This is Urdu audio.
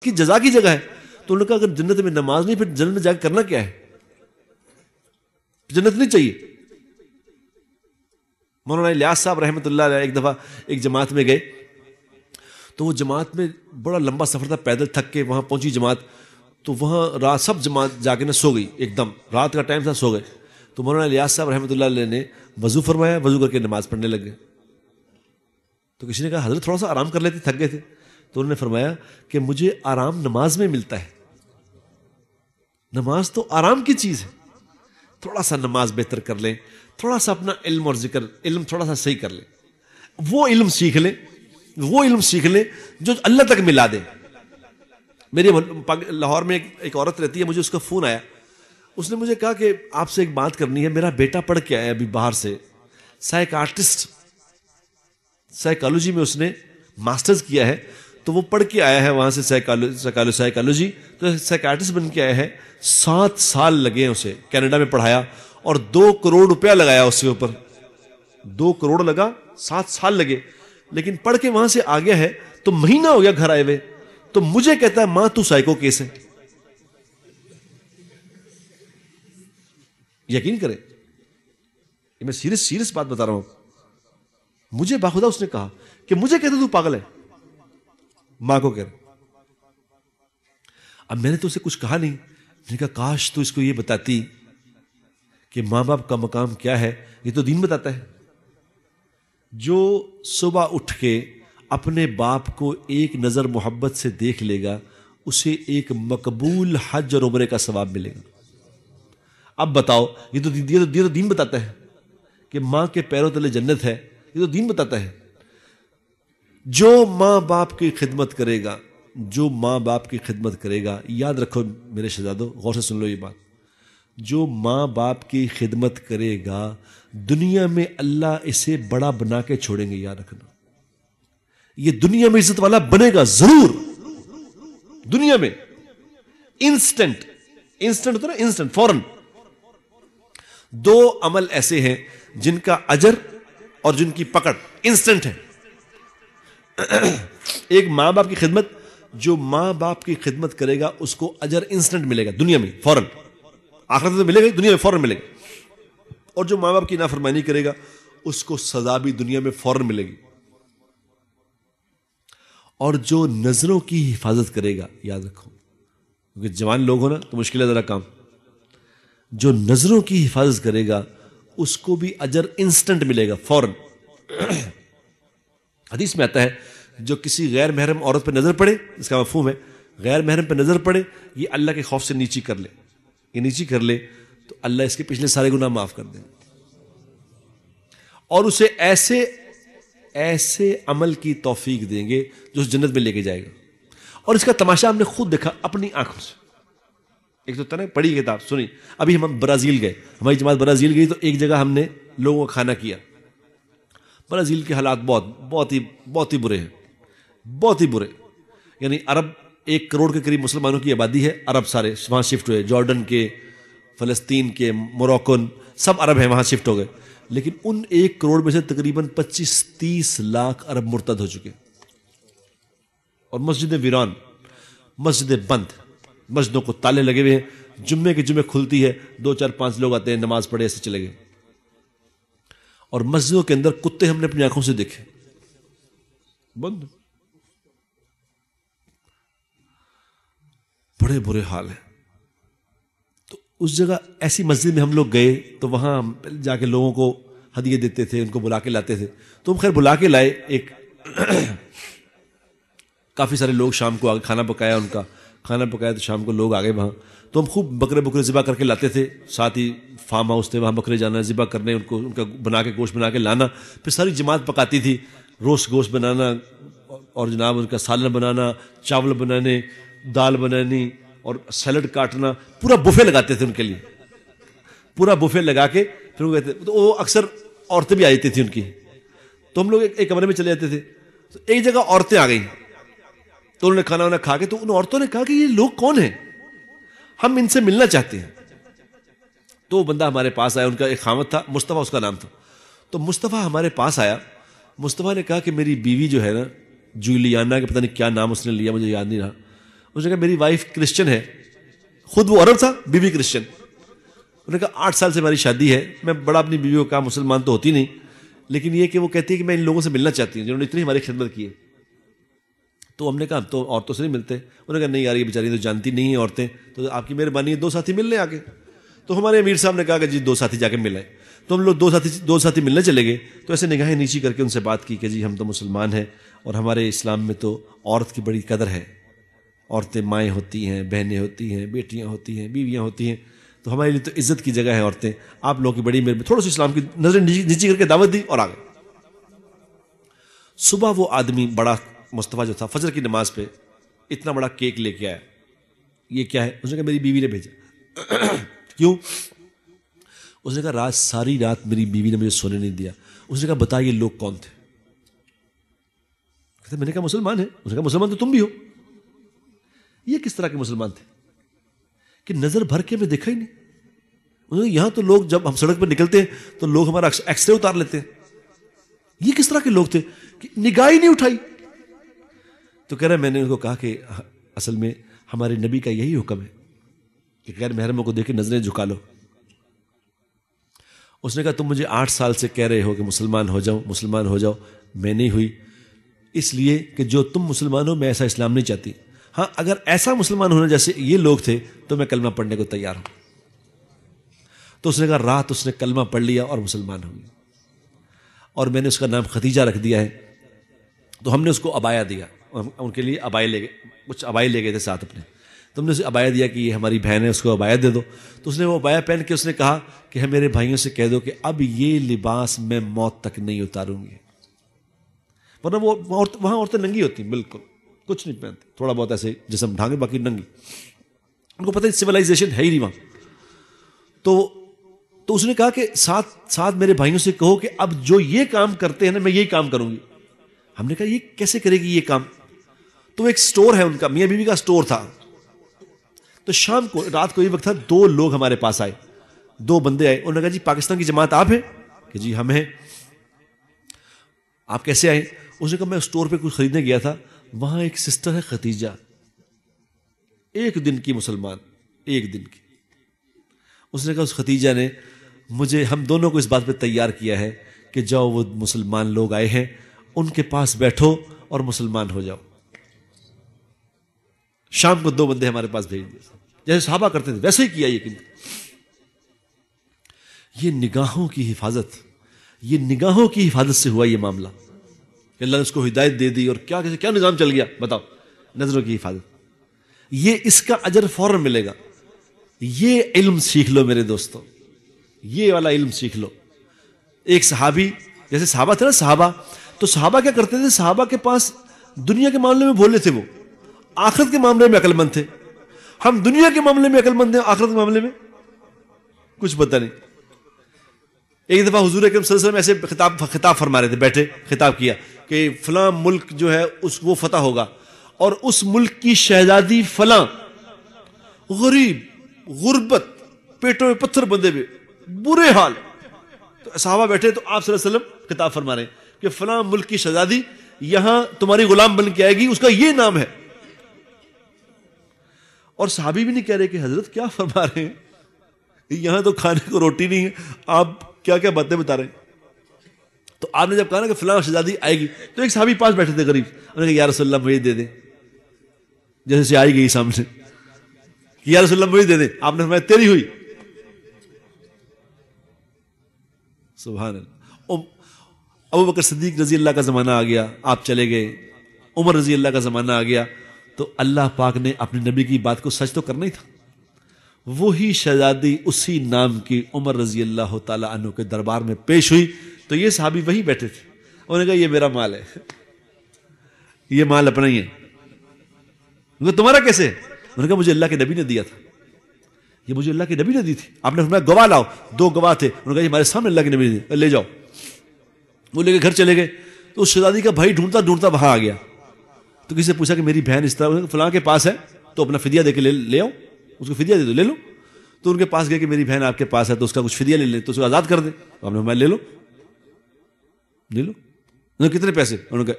کی جزا کی جگہ ہے. تو انہوں نے کہا اگر جنت میں نماز نہیں پھر جنت میں جا کے کرنا کیا ہے؟ جنت نہیں چاہیے. مولانا الیاس صاحب رحمۃ اللہ علیہ ایک دفعہ ایک جماعت میں گئے تو وہ جماعت میں بڑا لمبا سفر تھا, پیدل تھک کے وہاں پہنچی جماعت. تو وہاں رات سب جماعت جا کے نہ سو گئی, ایک دم رات کا ٹائم تھا, سو گئے. تو مولانا الیاس صاحب رحمۃ اللہ علیہ نے وضو فرمایا, وضو کر کے نماز پڑھنے لگ گئے. تو کسی نے کہا حضرت تھوڑا سا آرام کر لیتے, تھک گئے تھے. تو انہوں نے فرمایا کہ مجھے آرام نماز میں ملتا ہے, نماز تو آرام کی چیز ہے, تھوڑا سا نماز بہتر کر لیں, تھوڑا سا اپنا علم اور ذکر علم تھوڑا سا صحیح کر لیں, وہ علم سیکھ لیں, وہ علم سیکھ لیں جو اللہ تک ملا دے. میری لاہور میں ایک عورت رہتی ہے, مجھے اس کا فون آیا, اس نے مجھے کہا کہ آپ سے ایک بات کرنی ہے, میرا بیٹا پڑھ کے آیا ابھی باہر سے, سائیکارٹسٹ سائیکالوجی میں اس نے ماسٹرز کیا ہے, تو وہ پڑھ کے آیا ہے وہاں سے سائیکالوجی, تو سائیکارٹسٹ بن کے آیا ہے. 7 سال لگے اسے, کینیڈا میں پڑھایا اور 2 کروڑ روپیہ لگایا اس کے اوپر, 2 کروڑ لگا, 7 سال لگے, لیکن پڑھ کے وہاں سے آ گیا ہے. تو مہینہ ہو گیا گھر آئے ہوئے, تو مجھے کہتا ہے ماں تو سائیکو کیس ہے. یقین کریں, میں سیریس بات بتا رہا ہوں. مجھے باخدا اس نے کہا کہ مجھے کہتا تو پاگل ہے, ماں کو کہہ رہا. اب میں نے تو اسے کچھ کہا نہیں, میں نے کہا کاش تو اس کو یہ بتاتی کہ ماں باپ کا مقام کیا ہے, یہ تو دین بتاتا ہے. جو صبح اٹھ کے اپنے باپ کو ایک نظر محبت سے دیکھ لے گا, اسے ایک مقبول حج اور عمرے کا ثواب ملے گا. اب بتاؤ, یہ تو دین بتاتا ہے کہ ماں کے پیروں تلے جنت ہے, یہ تو دین بتاتا ہے. جو ماں باپ کی خدمت کرے گا, جو ماں باپ کی خدمت کرے گا, یاد رکھو میرے شہزادو, غور سے سن لو یہ بات, جو ماں باپ کی خدمت کرے گا دنیا میں اللہ اسے بڑا بنا کے چھوڑیں گے. یاد رکھنا, یہ دنیا میں عزت والا بنے گا ضرور. دنیا میں انسٹنٹ ہوتا ہے نا, انسٹنٹ, فوراً. 2 عمل ایسے ہیں جن کا اجر اور جن کی پکڑ انسٹنٹ ہے. ایک ماں باپ کی خدمت, جو ماں باپ کی خدمت کرے گا اس کو اجر انسٹنٹ ملے گا دنیا میں فوراً, آخرت میں ملے گا, دنیا میں فوراً ملے گا. اور جو ماں باپ کی نافرمانی کرے گا اس کو سزا بھی دنیا میں فوراً ملے گی. اور جو نظروں کی حفاظت کرے گا, یاد رکھو کیونکہ جوان لوگ ہو نا تو مشکل ہے ذرا کام, جو نظروں کی حفاظت کرے گا اس کو بھی اجر انسٹنٹ ملے گا فوراً. حدیث میں آتا ہے جو کسی غیر محرم عورت پہ نظر پڑے, اس کا مفہوم ہے غیر محرم پہ نظر پڑے, یہ اللہ کے خوف سے نیچی کر لے, یہ نیچی کر لے تو اللہ اس کے پچھلے سارے گناہ معاف کر دیں اور اسے ایسے عمل کی توفیق دیں گے جو اس جنت میں لے کے جائے گا. اور اس کا تماشا ہم نے خود دیکھا اپنی آنکھوں سے. ایک تو تھا پڑھی کتاب سنی, ابھی ہم برازیل گئے, ہماری جماعت برازیل گئی, تو ایک جگہ ہم نے لوگوں کا کھانا کیا. برازیل کے حالات بہت ہی برے ہیں, بہت ہی برے. یعنی عرب 1 کروڑ کے قریب مسلمانوں کی آبادی ہے, عرب سارے وہاں شفٹ ہوئے, جارڈن کے, فلسطین کے, موروکن, سب عرب ہیں وہاں شفٹ ہو گئے. لیکن ان 1 کروڑ میں سے تقریباً 25-30 لاکھ عرب مرتد ہو چکے, اور مسجدیں ویران, مسجدیں بند, مسجدوں کو تالے لگے ہوئے ہیں. جمعے کے جمعے کھلتی ہے, 2-4-5 لوگ آتے ہیں, نماز پڑھے, ایسے چلے گئے. اور مسجدوں کے اندر کتے ہم نے اپنی آنکھوں سے دیکھے, بند. بڑے برے حال ہیں. تو اس جگہ ایسی مسجد میں ہم لوگ گئے تو وہاں جا کے لوگوں کو ہدیے دیتے تھے, ان کو بلا کے لاتے تھے. تو ہم خیر بلا کے لائے, ایک کافی سارے لوگ شام کو آگے کھانا پکایا, ان کا کھانا پکایا تو شام کو لوگ آ گئے وہاں. تو ہم خوب بکرے ذبح کر کے لاتے تھے, ساتھ ہی فارم ہاؤس تھے وہاں, بکرے جانا ذبح کرنے, ان کو ان کا بنا کے گوشت بنا کے لانا. پھر ساری جماعت پکاتی تھی, روسٹ گوشت بنانا, اور جناب ان کا سالن بنانا, چاول بنانے, دال بنانی, اور سیلڈ کاٹنا. پورا بفے لگاتے تھے ان کے لیے, پورا بفے لگا کے پھر وہ کہتے, تو وہ اکثر عورتیں بھی آ جاتی تھیں ان کی. تو ہم لوگ ایک کمرے میں چلے جاتے تھے. تو ایک جگہ عورتیں آ گئیں, تو انہوں نے کھانا وانا کھا کے, تو ان عورتوں نے کہا کہ یہ لوگ کون ہیں, ہم ان سے ملنا چاہتے ہیں. تو وہ بندہ ہمارے پاس آیا, ان کا ایک خامد تھا, مصطفیٰ اس کا نام تھا. تو مصطفیٰ ہمارے پاس آیا. مصطفیٰ نے کہا کہ میری بیوی جو ہے نا, جولیانا کے پتہ نہیں کیا نام اس نے لیا, مجھے یاد نہیں رہا, اس نے کہا میری وائف کرسچن ہے، خود وہ عرب تھا، بیوی کرسچن. انہوں نے کہا 8 سال سے ہماری شادی ہے، میں بڑا اپنی بیوی کو کہا مسلمان تو ہوتی نہیں، لیکن یہ کہ وہ کہتی ہے کہ میں ان لوگوں سے ملنا چاہتی ہوں جنہوں نے اتنی ہماری خدمت کی ہے. تو ہم نے کہا ہم تو عورتوں سے نہیں ملتے. انہوں نے کہا نہیں یار یہ بیچاری تو جانتی نہیں ہیں عورتیں، تو آپ کی مہربانی ہے 2 ساتھی ملنے آ گئے. تو ہمارے امیر صاحب نے کہا کہ جی 2 ساتھی جا کے ملیں. تو ہم لوگ 2 ساتھی ملنے چلے گئے. تو ایسے نگاہیں نیچی کر کے ان سے بات کی کہ جی ہم تو مسلمان ہیں اور ہمارے اسلام میں تو عورت کی بڑی قدر ہے، عورتیں مائیں ہوتی ہیں، بہنیں ہوتی ہیں، بیٹیاں ہوتی ہیں، بیویاں ہوتی ہیں، تو ہمارے لیے تو عزت کی جگہ ہے عورتیں. آپ لوگوں کی بڑی مہربانی. تھوڑا سا اسلام کی نظر نیچی کر کے دعوت دی اور آ گئے. صبح وہ آدمی بڑا مصطفیٰ جو تھا فجر کی نماز پہ اتنا بڑا کیک لے کے آیا. یہ کیا ہے؟ اس نے کہا میری بیوی نے بھیجا. کیوں؟ اس نے کہا ساری رات میری بیوی نے مجھے سونے نہیں دیا. اس نے کہا بتا یہ لوگ کون تھے؟ میں نے کہا مسلمان ہیں. اس نے کہا مسلمان تو تم بھی ہو. یہ کس طرح کے مسلمان تھے کہ نظر بھر کے میں دیکھا ہی نہیں. انہوں نے یہاں تو لوگ جب ہم سڑک پر نکلتے ہیں تو لوگ ہمارا ایکس رے اتار لیتے ہیں. یہ کس طرح کے لوگ تھے کہ نگاہ ہی نہیں اٹھائی. تو کہہ رہا میں نے ان کو کہا کہ اصل میں ہمارے نبی کا یہی حکم ہے کہ غیر محرموں کو دیکھ کے نظریں جھکا لو. اس نے کہا تم مجھے 8 سال سے کہہ رہے ہو کہ مسلمان ہو جاؤ مسلمان ہو جاؤ، میں نہیں ہوئی، اس لیے کہ جو تم مسلمان ہو میں ایسا اسلام نہیں چاہتی. ہاں اگر ایسا مسلمان ہونا جیسے یہ لوگ تھے تو میں کلمہ پڑھنے کو تیار ہوں. تو اس نے کہا رات اس نے کلمہ پڑھ لیا اور مسلمان ہو گئی. اور میں نے اس کا نام ختیجہ رکھ دیا ہے. تو ہم نے اس کو عبایا دیا، ان کے لیے عبائے لے گئے، کچھ عبائے لے گئے تھے ساتھ اپنے. تم نے اسے عبایا دیا کہ یہ ہماری بہن ہے، اس کو عبایا دے دو. تو اس نے وہ عبایا پہن کے اس نے کہا کہ میرے بھائیوں سے کہہ دو کہ اب یہ لباس میں موت تک نہیں اتاروں گی. ورنہ وہاں عورتیں ننگی ہوتی ہیں، بالکل کچھ نہیں پہنتی، تھوڑا بہت ایسے جسم ڈھانگے باقی ننگی. ان کو پتہ ہے سویلائزیشن ہے ہی نہیں وہاں. تو اس نے کہا کہ ساتھ میرے بھائیوں سے کہو کہ اب جو یہ کام کرتے ہیں نا میں یہی کام کروں گی. ہم نے کہا یہ کیسے کرے گی یہ کام؟ تو ایک سٹور ہے ان کا، میاں بیوی کا سٹور تھا. تو شام کو رات کو یہ وقت تھا، 2 لوگ ہمارے پاس آئے، 2 بندے آئے. انہوں نے کہا جی پاکستان کی جماعت آپ ہیں؟ کہ جی ہم ہیں. آپ کیسے آئے؟ اس نے کہا میں سٹور پہ کچھ خریدنے گیا تھا، وہاں ایک سسٹر ہے ختیجہ، 1 دن کی مسلمان، 1 دن کی. اس نے کہا اس ختیجہ نے مجھے ہم دونوں کو اس بات پہ تیار کیا ہے کہ جاؤ وہ مسلمان لوگ آئے ہیں ان کے پاس بیٹھو اور مسلمان ہو جاؤ. شام کو 2 بندے ہمارے پاس بھیج دیے، جیسے صحابہ کرتے تھے ویسے ہی کیا. یہ نگاہوں کی حفاظت، یہ نگاہوں کی حفاظت سے ہوا یہ معاملہ کہ اللہ نے اس کو ہدایت دے دی. اور کیا نظام چل گیا بتاؤ، نظروں کی حفاظت. یہ اس کا اجر فوراً ملے گا. یہ علم سیکھ لو میرے دوستوں، یہ والا علم سیکھ لو. ایک صحابی، جیسے صحابہ تھے نا صحابہ، تو صحابہ کیا کرتے تھے؟ صحابہ کے پاس دنیا کے معاملے میں بھولے تھے، وہ آخرت کے معاملے میں عقل مند تھے. ہم دنیا کے معاملے میں عقل مند ہیں، آخرت کے معاملے میں کچھ پتہ نہیں. ایک دفعہ حضور اکرم صلی اللہ علیہ وسلم ایسے خطاب فرما رہے تھے، بیٹھے خطاب کیا کہ فلاں ملک جو ہے وہ فتح ہوگا اور اس ملک کی شہزادی فلاں غریب، غربت، پیٹوں میں پتھر بندھے ہوئے، برے حال. تو صحابہ بیٹھے تو آپ صلی اللہ علیہ وسلم خطاب فرما رہے ہیں کہ فلاں ملک کی شہزادی یہاں تمہاری غلام بن کے آئے گی، اس کا یہ نام ہے. اور صحابی بھی نہیں کہہ رہے کہ حضرت کیا فرما رہے ہیں، یہاں تو کھانے کو روٹی نہیں ہے، آپ کیا کیا باتیں بتا رہے ہیں. تو آپ نے جب کہا نا کہ فلاں شہزادی آئے گی، تو ایک صحابی پاس بیٹھے تھے غریب، انہوں نے کہا یا رسول اللہ مجھے دے دیں. جیسے سے آئی گئی سامنے کہ یا رسول اللہ مجھے دے دیں. آپ نے فرمایا تیری ہوئی. سبحان اللہ. ابو بکر صدیق رضی اللہ کا زمانہ آ گیا، آپ چلے گئے. عمر رضی اللہ کا زمانہ آ گیا، تو اللہ پاک نے اپنے نبی کی بات کو سچ تو کرنا ہی تھا. وہی شہزادی اسی نام کی عمر رضی اللہ تعالی عنہ کے دربار میں پیش ہوئی. تو یہ صحابی وہی بیٹھے تھے، انہوں نے کہا یہ میرا مال ہے، یہ مال اپنا ہی ہے. تمہارا کیسے ہے؟ انہوں نے کہا مجھے اللہ کے نبی نے دیا تھا، یہ مجھے اللہ کے نبی نے دی تھی. آپ نے فرمایا گواہ لاؤ. 2 گواہ تھے، انہوں نے کہا یہ ہمارے سامنے اللہ کے نبی نے دی، لے جاؤ. وہ لے کے گھر چلے گئے. تو اس شہزادی کا بھائی ڈھونڈتا ڈھونڈتا وہاں آ گیا. تو کسی سے پوچھا کہ میری بہن اس طرح فلاں کے پاس ہے، تو اپنا فدیہ دے کے لے آؤ، اس کو فدیہ دے دو، لے لو. تو ان کے پاس گئے کہ میری بہن آپ کے پاس ہے تو اس کا کچھ فدیہ لے لیں، تو اس کو آزاد کر دیں. آپ نے فرمایا لے لو، لے لو. کتنے پیسے؟ انہوں نے کہا